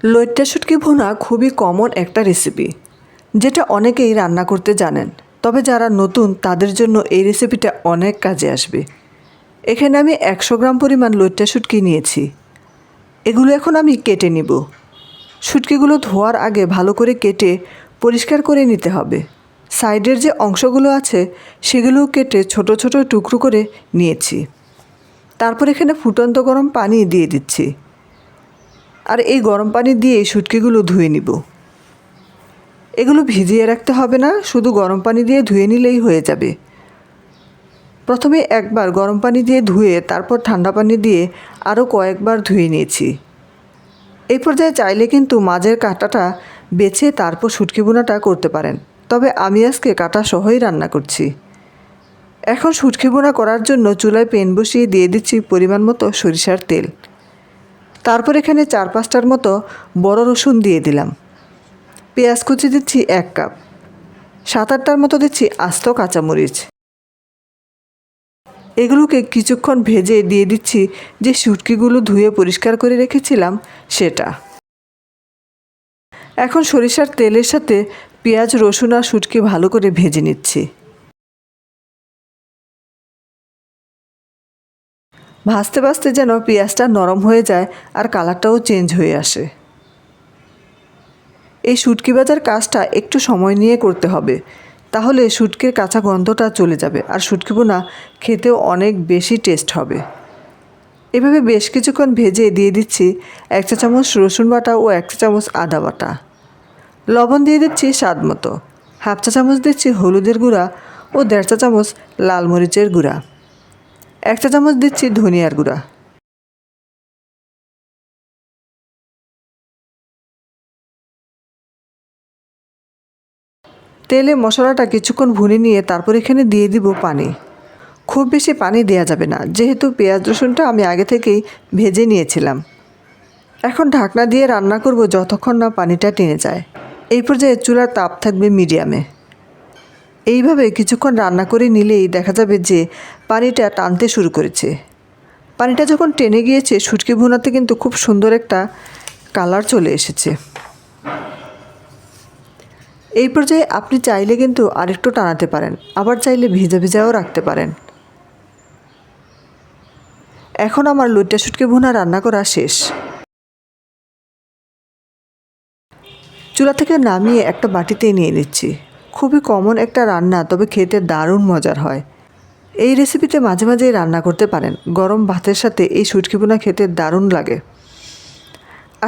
লইট্টা শুটকি ভুনা খুবই কমন একটা রেসিপি, যেটা অনেকেই রান্না করতে জানেন। তবে যারা নতুন তাদের জন্য এই রেসিপিটা অনেক কাজে আসবে। এখানে আমি 100 গ্রাম পরিমাণ লইট্টা শুটকি নিয়েছি। এগুলো এখন আমি কেটে নিব। শুটকিগুলো ধোয়ার আগে ভালো করে কেটে পরিষ্কার করে নিতে হবে। সাইডের যে অংশগুলো আছে সেগুলোও কেটে ছোট ছোট টুকরো করে নিয়েছি। তারপর এখানে ফুটন্ত গরম পানি দিয়ে দিচ্ছি, আর এই গরম পানি দিয়ে শুটকিগুলো ধুয়ে নিব। এগুলো ভিজিয়ে রাখতে হবে না, শুধু গরম পানি দিয়ে ধুয়ে নিলেই হয়ে যাবে। প্রথমে একবার গরম পানি দিয়ে ধুয়ে তারপর ঠান্ডা পানি দিয়ে আরও কয়েকবার ধুয়ে নিয়েছি। এই পর্যায়ে চাইলে কিন্তু মাঝের কাঁটাটা বেছে তারপর শুটকি ভুনাটা করতে পারেন, তবে আমি আজকে কাঁটা সহই রান্না করছি। এখন শুটকি ভুনা করার জন্য চুলায় প্যান বসিয়ে দিয়ে দিচ্ছি পরিমাণ মতো সরিষার তেল। তারপর এখানে 4-5টার মতো বড় রসুন দিয়ে দিলাম। পেঁয়াজ কুচি দিচ্ছি 1 কাপ। 7-8টার মতো দিচ্ছি আস্ত কাঁচামরিচ। এগুলোকে কিছুক্ষণ ভেজে দিয়ে দিচ্ছি যে শুটকিগুলো ধুয়ে পরিষ্কার করে রেখেছিলাম সেটা। এখন সরিষার তেলের সাথে পেঁয়াজ, রসুন আর শুটকি ভালো করে ভেজে নিচ্ছি। ভাজতে ভাজতে যেন পেঁয়াজটা নরম হয়ে যায় আর কালারটাও চেঞ্জ হয়ে আসে। এই শুটকি ভাজার কাজটা একটু সময় নিয়ে করতে হবে, তাহলে শুটকির কাঁচা গন্ধটা চলে যাবে আর শুটকি ভুনা খেতেও অনেক বেশি টেস্ট হবে। এভাবে বেশ কিছুক্ষণ ভেজে দিয়ে দিচ্ছি 1 চা চামচ রসুন বাটা ও 1 চা চামচ আদা বাটা। লবণ দিয়ে দিচ্ছি স্বাদ মতো। 1/2 চা চামচ দিচ্ছি হলুদের গুঁড়া ও 1.5 চা চামচ লাল মরিচের গুঁড়া। 1 চা চামচ দিচ্ছি ধনিয়ার গুঁড়া। তেলে মশলাটা কিছুক্ষণ ভুনে নিয়ে তারপর এখানে দিয়ে দিব পানি। খুব বেশি পানি দেওয়া যাবে না, যেহেতু পেঁয়াজ রসুনটা আমি আগে থেকেই ভেজে নিয়েছিলাম। এখন ঢাকনা দিয়ে রান্না করব যতক্ষণ না পানিটা টেনে যায়। এই পর্যায়ে চুলার তাপ থাকবে মিডিয়ামে। এইভাবে কিছুক্ষণ রান্না করে নিলেই দেখা যাবে যে পানিটা টানতে শুরু করেছে। পানিটা যখন টেনে গিয়েছে শুটকি ভুনাতে কিন্তু খুব সুন্দর একটা কালার চলে এসেছে। এই পর্যায়ে আপনি চাইলে কিন্তু আরেকটু টানাতে পারেন, আবার চাইলে ভিজা ভিজাও রাখতে পারেন। এখন আমার লইট্টা শুটকি ভুনা রান্না করা শেষ। চুলা থেকে নামিয়ে একটা বাটিতে নিয়ে নিচ্ছি। খুবই কমন একটা রান্না, তবে খেতে দারুণ মজার হয়। এই রেসিপিতে মাঝে মাঝে রান্না করতে পারেন। গরম ভাতের সাথে এই শুটকি ভুনা খেতে দারুণ লাগে।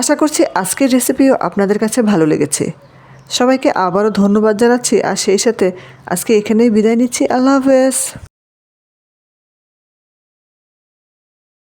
আশা করছি আজকের রেসিপিও আপনাদের কাছে ভালো লেগেছে। সবাইকে আবারও ধন্যবাদ জানাচ্ছি, আর সেই সাথে আজকে এখানেই বিদায় নিচ্ছি। আল্লাহ হাফেজ।